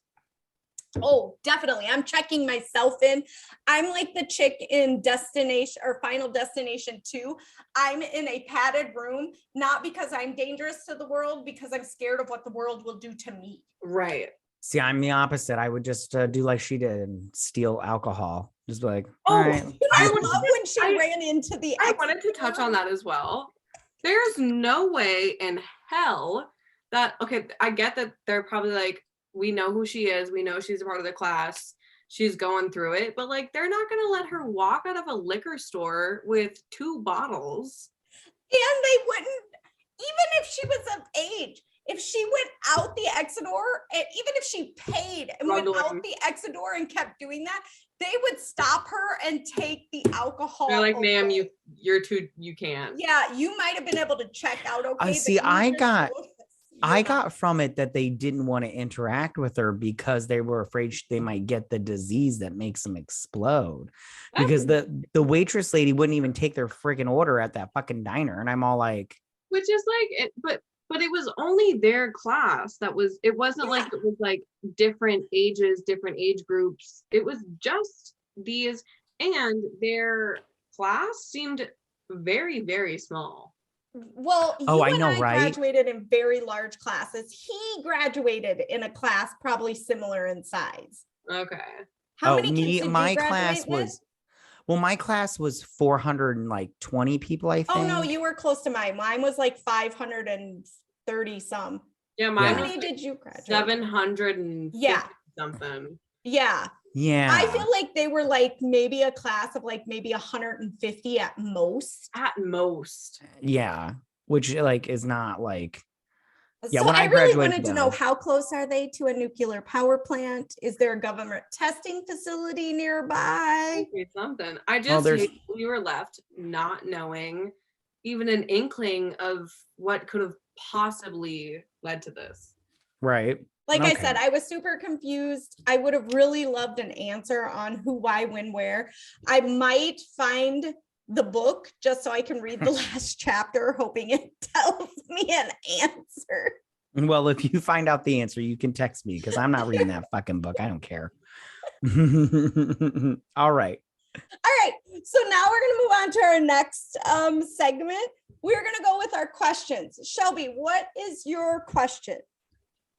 Oh, definitely. I'm checking myself in. I'm like the chick in Destination or Final Destination 2. I'm in a padded room, not because I'm dangerous to the world, because I'm scared of what the world will do to me. Right. See, I'm the opposite. I would just do like she did and steal alcohol. Just be like, Oh, all right. You know, I love when she I- ran into the I exit wanted to touch door. on that as well. There's no way in hell that, okay, I get that they're probably like, we know who she is. We know she's a part of the class. She's going through it, but like, they're not going to let her walk out of a liquor store with 2 bottles. And they wouldn't, even if she was of age, if she went out the exit door, and even if she paid and went Struggling. out the exit door and kept doing that, they would stop her and take the alcohol. They're like, ma'am, away. you're too, you can't. Yeah, you might have been able to check out okay. but See, you I just got- go- I Yeah. got from it that they didn't want to interact with her because they were afraid they might get the disease that makes them explode. Because the waitress lady wouldn't even take their freaking order at that fucking diner, and I'm all like, Which is like it, but it was only their class that was, it wasn't like it was like different ages, different age groups. It was just these, and their class seemed very, very small. Well, Oh, you I and know, I right? graduated in very large classes. He graduated in a class probably similar in size. Okay. How oh, many kids did my you graduate class with? was, well, my class was 420 people, I think. Oh no, you were close to mine. Mine was like 530 some. Yeah, How mine Yeah. was many did you graduate? 750 Yeah. something. Yeah. Yeah. I feel like they were like maybe a class of like maybe 150 at most. At most. Yeah. Which like is not like, yeah, So when I I really graduated, wanted to know, how close are they to a nuclear power plant? Is there a government testing facility nearby? Okay, something. I Well, just there's- hate we were left not knowing even an inkling of what could have possibly led to this. right. Like I Okay. said, I was super confused. I would have really loved an answer on who, why, when, where. I might find the book just so I can read the last chapter, hoping it tells me an answer. Well, if you find out the answer, you can text me because I'm not reading that fucking book. I don't care. All right. All right, so now we're gonna move on to our next segment, we're gonna go with our questions. Shelby, what is your question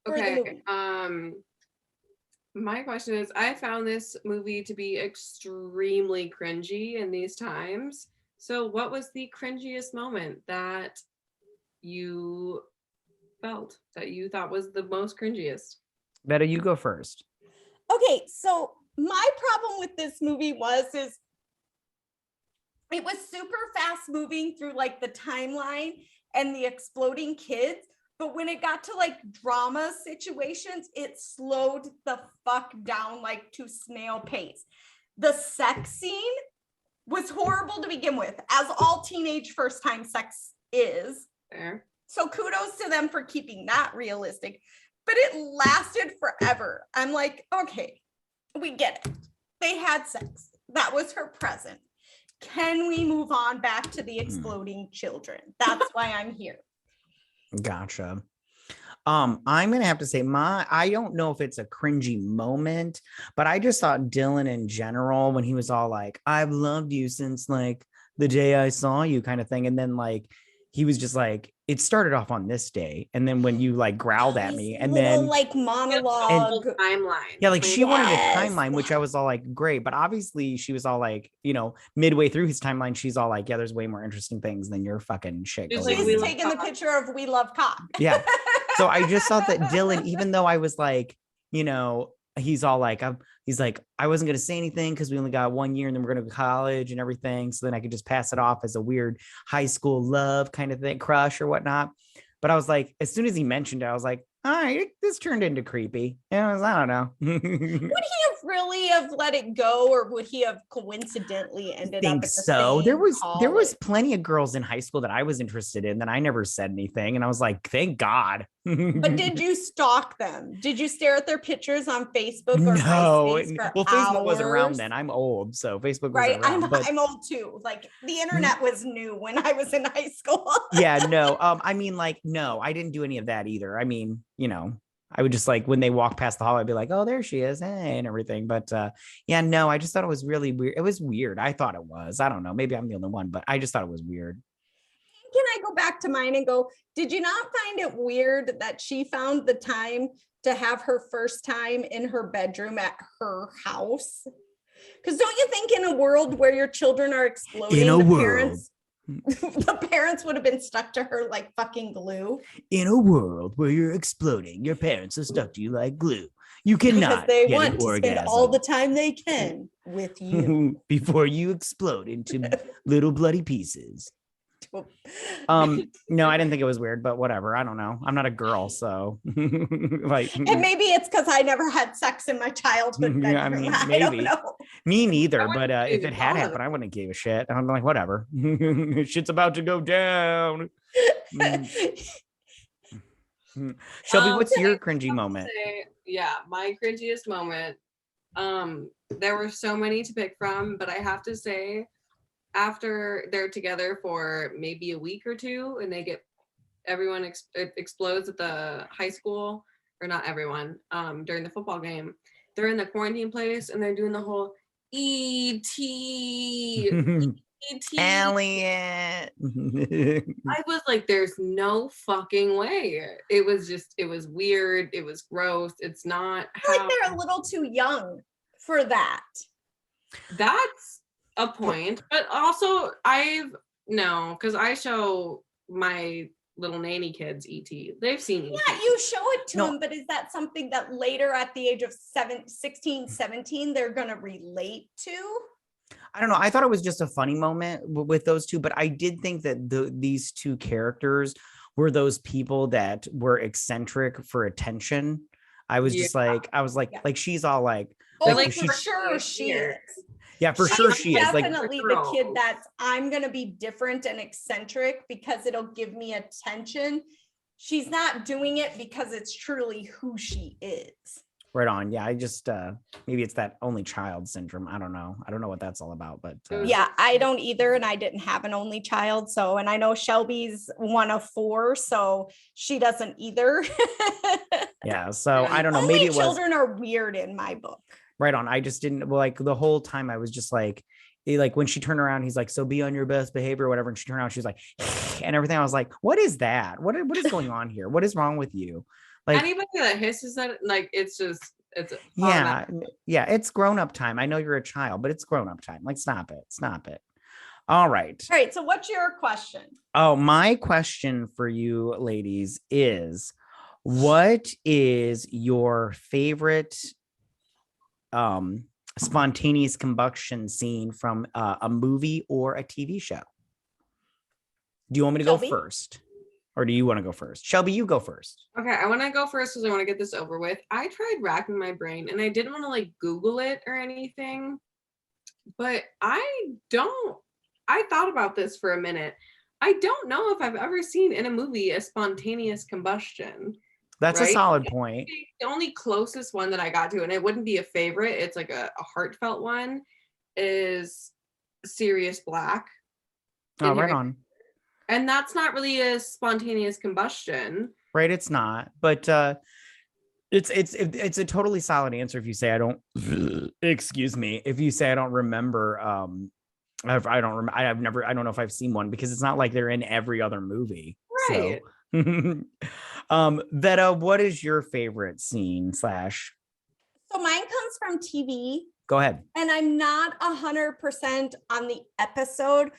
for the movie? My question is, I found this movie to be extremely cringy in these times. So what was the cringiest moment that you felt, that you thought was the most cringiest? Vetta, you go first. Okay, so my problem with this movie is it was super fast moving through like the timeline and the exploding kids. But when it got to like drama situations, it slowed the fuck down like to snail pace. The sex scene was horrible to begin with, as all teenage first time sex is. Fair. So kudos to them for keeping that realistic, but it lasted forever. I'm like, okay, we get it. They had sex. That was her present. Can we move on back to the exploding children? That's why I'm here. Gotcha. I'm gonna have to say I don't know if it's a cringy moment, but I just thought Dylan in general, when he was all like, I've loved you since like the day I saw you kind of thing. And then like he was just like, it started off on this day. And then when you like growled at me and then like monologue timeline. Yeah, like she wanted a timeline, which I was all like, great. But obviously she was all like, you know, midway through his timeline, she's all like, yeah, there's way more interesting things than your fucking shit. She's taking the picture of We Love Cock. Yeah. So I just thought that Dylan, even though I was like, you know, he's all like, he's like, I wasn't going to say anything because we only got 1 year and then we're going to go to college and everything. So then I could just pass it off as a weird high school love kind of thing, crush or whatnot. But I was like, as soon as he mentioned it, I was like, all right, this turned into creepy. And I don't know. Would he have really have let it go, or would he have coincidentally ended up at the so same there was plenty of girls in high school that I was interested in that I never said anything, and I was like, thank God. But did you stalk them? Did you stare at their pictures on Facebook or no MySpace well hours? Facebook wasn't around then. I'm old, so Facebook right wasn't around, I'm old too. Like the internet was new when I was in high school. Yeah, no, I mean, like, no, I didn't do any of that either. I mean, you know, I would just like when they walk past the hall, I'd be like, oh, there she is, hey, and everything. But yeah, no, I just thought it was really weird. It was weird. I thought it was. I don't know. Maybe I'm the only one, but I just thought it was weird. Can I go back to mine and go, did you not find it weird that she found the time to have her first time in her bedroom at her house? Because don't you think in a world where your children are exploding, the parents would have been stuck to her like fucking glue? In a world where you're exploding, your parents are stuck to you like glue. You cannot because they want to spend all the time they can with you before you explode into little bloody pieces. No, I didn't think it was weird, but whatever. I don't know. I'm not a girl, so like. And maybe it's because I never had sex in my childhood. Yeah, I mean, maybe. I don't know. Me neither. But if it had happened, I wouldn't have gave a shit. I'm like, whatever. Shit's about to go down. Shelby, what's your cringy moment? Yeah, my cringiest moment. There were so many to pick from, but I have to say, after they're together for maybe a week or two and everyone explodes at the high school, or not everyone, during the football game, they're in the quarantine place and they're doing the whole E.T. Alien. I was like, there's no fucking way. It was weird. It was gross. It's not like they're a little too young for that. That's a point, but also because I show my little nanny kids E.T. They've seen E.T. Yeah, you show it to them, but is that something that later at the age of 16, 17, they're going to relate to? I don't know. I thought it was just a funny moment with those two, but I did think that these two characters were those people that were eccentric for attention. I was just like, like she's all like, for sure she is. Yeah, for sure she is. Definitely the kid that's, I'm going to be different and eccentric because it'll give me attention. She's not doing it because it's truly who she is. Right on. Yeah, I just, maybe it's that only child syndrome. I don't know. I don't know what that's all about, but. Yeah, I don't either. And I didn't have an only child. So, and I know Shelby's one of 4, so she doesn't either. Yeah, so I don't know. Only maybe it was. Children are weird in my book. Right on. I just didn't like the whole time. I was just like when she turned around, he's like, so be on your best behavior or whatever. And she turned around, she's like, and everything. I was like, what is that? What is going on here? What is wrong with you? Like anybody that hisses at it, like it's yeah, yeah, it's grown-up time. I know you're a child, but it's grown-up time. Like, stop it. All right. All right. So what's your question? Oh, my question for you ladies is, what is your favorite spontaneous combustion scene from a movie or a TV show? Do you want me to Shelby? go first? Or do you want to go first? Shelby, you go first. Okay, I want to go first because I want to get this over with. I tried racking my brain and I didn't want to like Google it or anything, but I thought about this for a minute. I don't know if I've ever seen in a movie a spontaneous combustion. That's a solid point. The only closest one that I got to, and it wouldn't be a favorite, it's like a heartfelt one, is Sirius Black. Oh, right on. And that's not really a spontaneous combustion. Right, it's not. But it's a totally solid answer if you say I don't excuse me, if you say I don't remember I don't know if I've seen one, because it's not like they're in every other movie. Right. So Vetta, what is your favorite scene slash? So mine comes from TV. Go ahead. And I'm not 100% on the episode,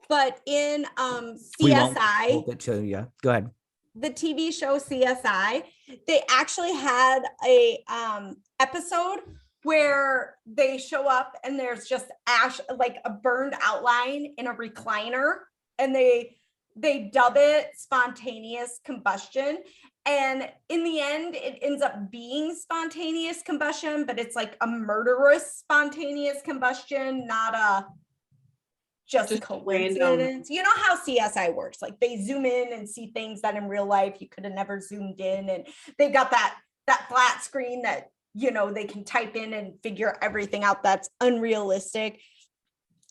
but in CSI, We'll get to you. Go ahead. the TV show CSI, they actually had a episode where they show up and there's just ash, like a burned outline in a recliner, and they dub it spontaneous combustion. And in the end, it ends up being spontaneous combustion, but it's like a murderous spontaneous combustion, not a just coincidence. Random. You know how CSI works. Like they zoom in and see things that in real life you could have never zoomed in. And they've got that flat screen that, you know, they can type in and figure everything out that's unrealistic.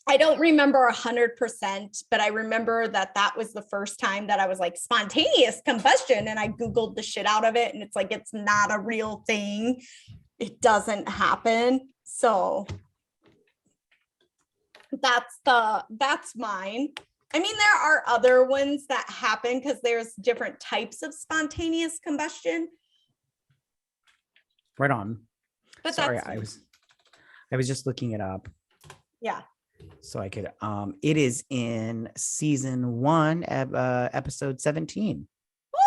I don't remember 100%, but I remember that was the first time that I was like, spontaneous combustion, and I Googled the shit out of it, and it's like, it's not a real thing. It doesn't happen. So that's mine. I mean, there are other ones that happen because there's different types of spontaneous combustion. Right on. But sorry, I was just looking it up. Yeah. So I could it is in season 1, episode 17. Woo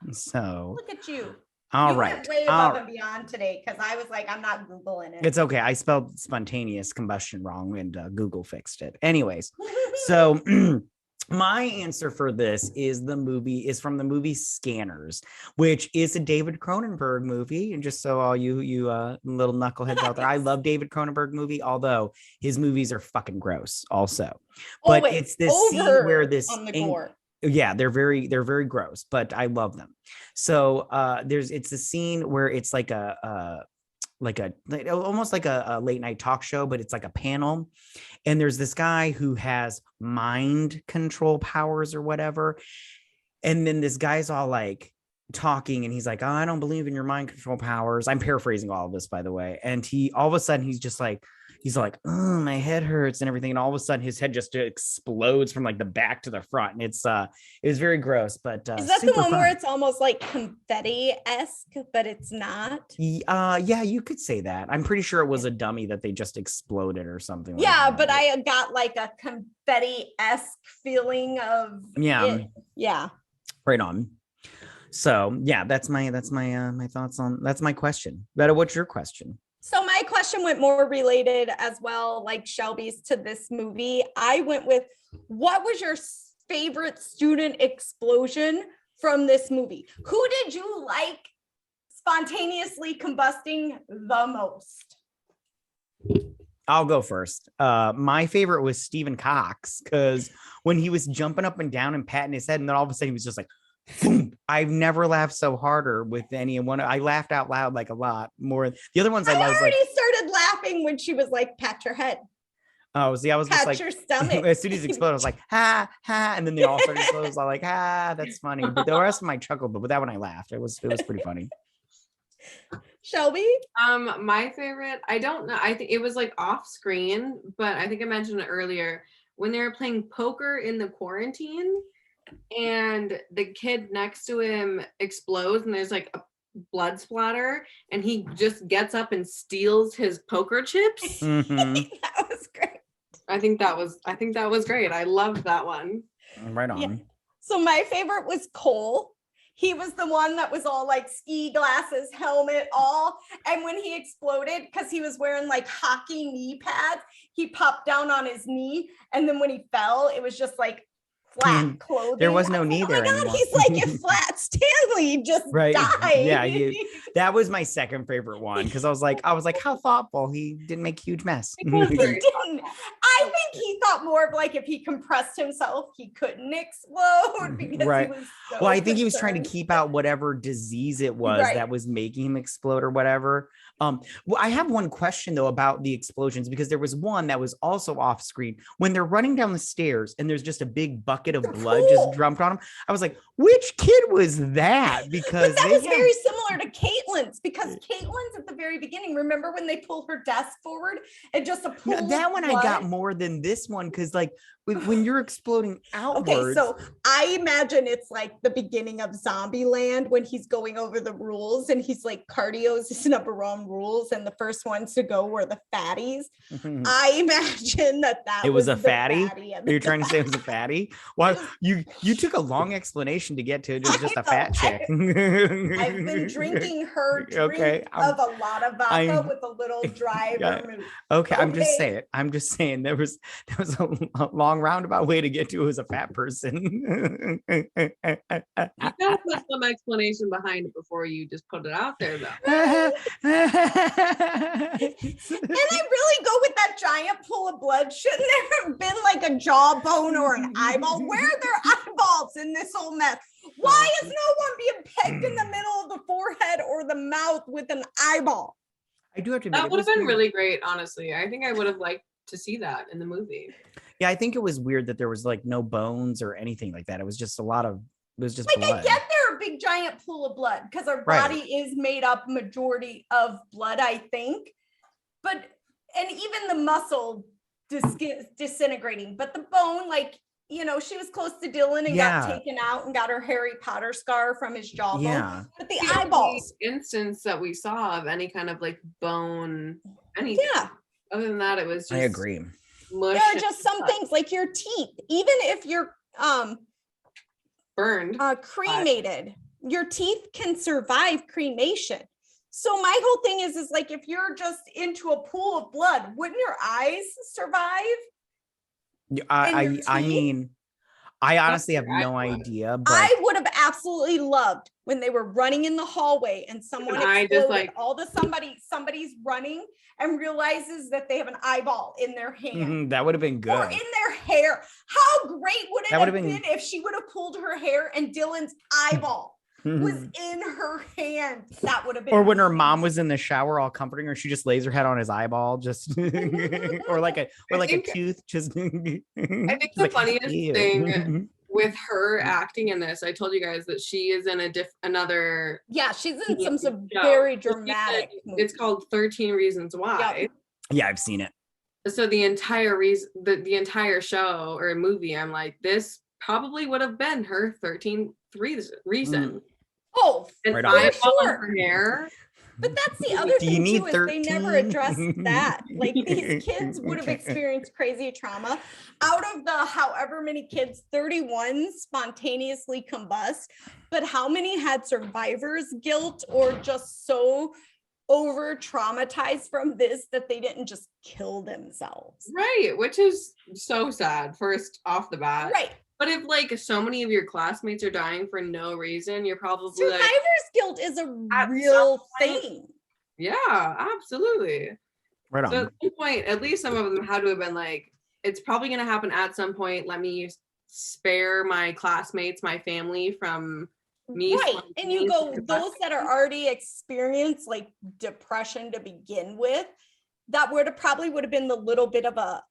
woo! So look at you. All you right. Went way above and beyond today, because I was like, I'm not Googling it. It's okay. I spelled spontaneous combustion wrong, and Google fixed it. Anyways, so my answer for this is from the movie Scanners, which is a David Cronenberg movie. And just so all you little knuckleheads out there, I love David Cronenberg movie, although his movies are fucking gross also. But it's this scene where this on the gore. Yeah, they're very gross, but I love them. So it's a scene where it's like almost like a late night talk show, but it's like a panel. And there's this guy who has mind control powers or whatever. And then this guy's all like talking, and he's like, oh, I don't believe in your mind control powers. I'm paraphrasing all of this, by the way. And all of a sudden he's like, oh, my head hurts and everything. And all of a sudden his head just explodes from like the back to the front. And it was very gross, but is that the one where it's almost like confetti-esque, but it's not? Yeah, you could say that. I'm pretty sure it was a dummy that they just exploded or something. Yeah, like that. But I got like a confetti-esque feeling of yeah. Right on. So yeah, that's my thoughts on that's my question. Vetta, what's your question? So my question went more related as well, like Shelby's, to this movie. I went with, what was your favorite student explosion from this movie? Who did you like spontaneously combusting the most? I'll go first. My favorite was Stephen Cox, because when he was jumping up and down and patting his head, and then all of a sudden he was just like, boom. I've never laughed so harder with anyone. I laughed out loud like a lot more. The other ones I already started laughing when she was like, pat your head. Oh, see, I was just like, your stomach. As soon as he exploded, I was like, ha, ha, and then they all started exploding. I was like, ah, that's funny. But the rest of them I chuckled, but with that one I laughed. It was pretty funny. Shelby? My favorite, I don't know. I think it was like off screen, but I think I mentioned it earlier when they were playing poker in the quarantine. and the kid next to him explodes and there's like a blood splatter and he just gets up and steals his poker chips. Mhm. That was great. I think that was great. I loved that one. Right on. Yeah. So my favorite was Cole. He was the one that was all like ski glasses, helmet, all. And when he exploded, because he was wearing like hockey knee pads, he popped down on his knee. And then when he fell, it was just like flat clothing. There was no I was knee like, there oh my God, anymore. he's like a flat Stanley, just Right. died. Yeah, that was my second favorite one because I was like, how thoughtful. He didn't make a huge mess. It was He very didn't. I think he thought more of like if he compressed himself, he couldn't explode because Right. he was so Well, I think he was trying to concerned. keep out whatever disease it was Right. that was making him explode or whatever. Well, I have one question though about the explosions because there was one that was also off screen when they're running down the stairs and there's just a big bucket of blood just dumped on him. I was like, which kid was that? Because But that was very similar to Caitlin's because Caitlin's at the very beginning. Remember when they pull her desk forward and just a pool No, that of one blood? I got more than this one because like when you're exploding outwards. Okay, so I imagine it's like the beginning of Zombieland when he's going over the rules and he's like cardio's his number one rules and the first ones to go were the fatties. I imagine that it was a the fatty. and Are you trying to say it was a fatty? Why you took a long explanation to get to just a fat chick. I've been drinking her drink of a lot of vodka with a little dry vermouth. Okay, I'm just saying there was a long roundabout way to get to it was a fat person. You gotta put some explanation behind it before you just put it out there, though. And I really go with that giant pool of blood. Shouldn't there have been like a jawbone or an eyeball? Where are their eyeballs in this whole mess? Why is no one being pegged in the middle of the forehead or the mouth with an eyeball? I do have to admit, that would have been really great, honestly. I think I would have liked to see that in the movie. Yeah, I think it was weird that there was like no bones or anything like that. It was just blood. I get there a big giant pool of blood because our body is made up majority of blood, I think. But and even the muscle disintegrating, but the bone, like, you know, she was close to Dylan and got taken out and got her Harry Potter scar from his jawbone. Yeah. But the eyeballs. Instance that we saw of any kind of like bone, anything. Yeah. Other than that, it was just I agree. There are just some things like your teeth, even if you're burned, cremated, your teeth can survive cremation. So my whole thing is like if you're just into a pool of blood, wouldn't your eyes survive? I mean, I honestly have no idea, but I would have absolutely loved when they were running in the hallway and someone exploded. Somebody's running and realizes that they have an eyeball in their hand. That would have been good. Or in their hair. How great would it have been if she would have pulled her hair and Dylan's eyeball was in her hand? That would have been. Or when her mom was in the shower all comforting her, she just lays her head on his eyeball, just or like a tooth. Just I think the funniest thing with her acting in this, I told you guys that she is in another. Yeah, she's in some very dramatic. It's called 13 Reasons Why. Yeah, I've seen it. So the entire the entire show or movie, I'm like, this probably would have been her 13th reason. Oh, and right I sure. Her hair. But that's the other thing too, is they never addressed that. Like these kids would have experienced crazy trauma. Out of the however many kids, 31 spontaneously combust, but how many had survivor's guilt or just so over traumatized from this that they didn't just kill themselves? Right, which is so sad, first off the bat. Right. But if like so many of your classmates are dying for no reason, you're probably survivor's guilt is a real thing. Yeah, absolutely. Right on. So at some point, at least some of them had to have been like, it's probably going to happen at some point. Let me spare my classmates, my family from me. Right. And you go, those that are already experienced like depression to begin with, that would have been the little bit of a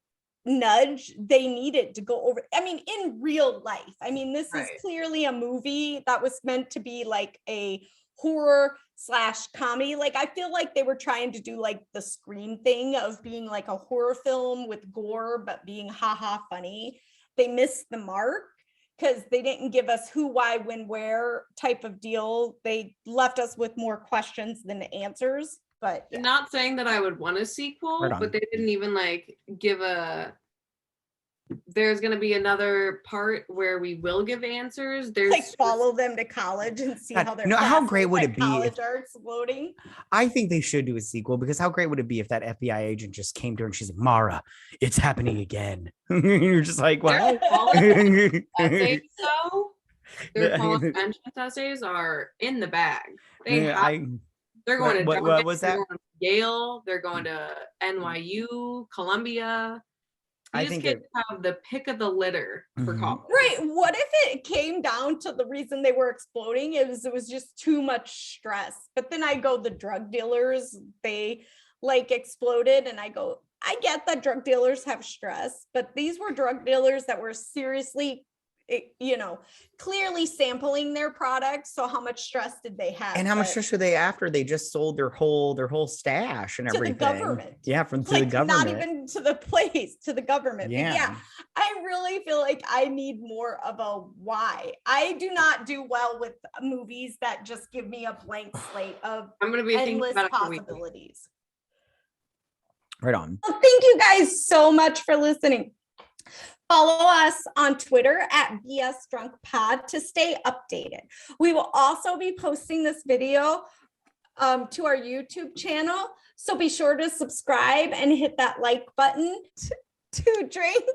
nudge they needed to go over. I mean, in real life, I mean, this is clearly a movie that was meant to be like a horror / comedy. Like, I feel like they were trying to do like the Scream thing of being like a horror film with gore, but being haha funny. They missed the mark because they didn't give us who, why, when, where type of deal. They left us with more questions than answers. But yeah. Not saying that I would want a sequel, Right on. but they didn't even like give there's going to be another part where we will give answers. There's like follow them to college and see God, how their no, how classes great would at it be college are exploding. I think they should do a sequel, because how great would it be if that FBI agent just came to her and she's like, Mara, it's happening again. You're just like, wow. essays, though. Their college entrance essays are in the bag. They're going to what was that? They're going to Yale. They're going to NYU, Columbia. I These think kids have the pick of the litter for college. Right. What if it came down to the reason they were exploding? It was just too much stress. But then I go, the drug dealers, they like exploded, and I go, I get that drug dealers have stress, but these were drug dealers that were seriously, clearly sampling their products. So how much stress did they have? And how much stress were they after they just sold their whole stash and everything? To the government. Yeah, to the government. Not even to the place, to the government. Yeah. But yeah, I really feel like I need more of a why. I do not do well with movies that just give me a blank slate of I'm going to be thinking endless about it for possibilities. Right on. Well, thank you guys so much for listening. Follow us on Twitter at BS Drunk Pod to stay updated. We will also be posting this video to our YouTube channel. So be sure to subscribe and hit that like button to drink,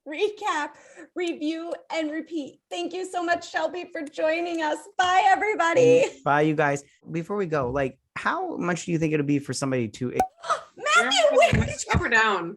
recap, review, and repeat. Thank you so much, Shelby, for joining us. Bye, everybody. Bye, you guys. Before we go, like, how much do you think it'll be for somebody to Matthew, wait. Up or down?